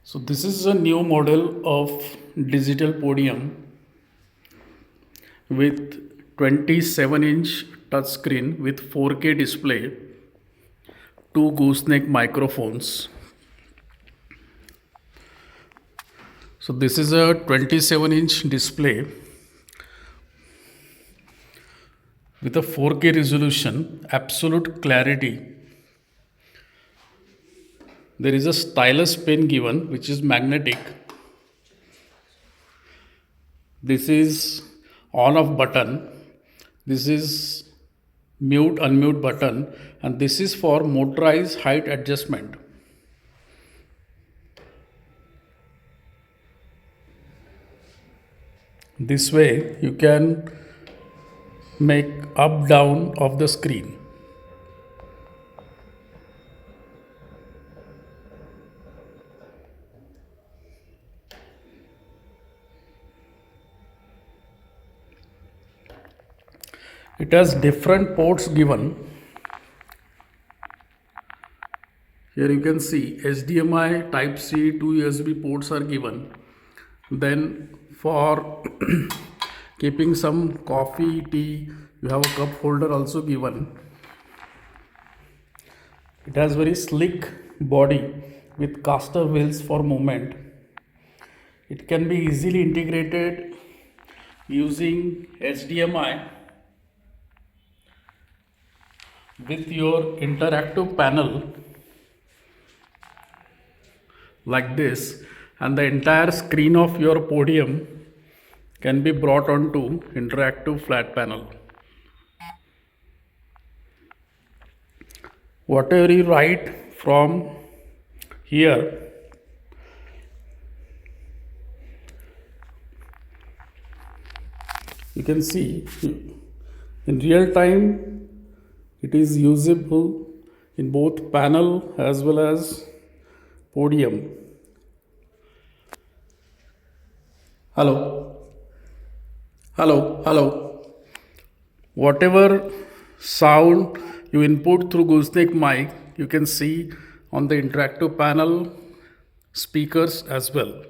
So this is a new model of digital podium with 27-inch touchscreen with 4K display, two gooseneck microphones. So this is a 27-inch display with a 4K resolution, absolute clarity. There is a stylus pen given which is magnetic. This is on off button. This is mute unmute button, and this is for motorized height adjustment. This way you can make up down of the screen. It has different ports given. Here you can see HDMI, Type C, two USB ports are given. Then for keeping some coffee, tea, you have a cup holder also given. It has very slick body with caster wheels for movement. It can be easily integrated using HDMI with your interactive panel like this, and the entire screen of your podium can be brought onto interactive flat panel. Whatever you write from here, you can see in real time. It is usable in both panel as well as podium. Hello. Whatever sound you input through gooseneck mic, you can see on the interactive panel speakers as well.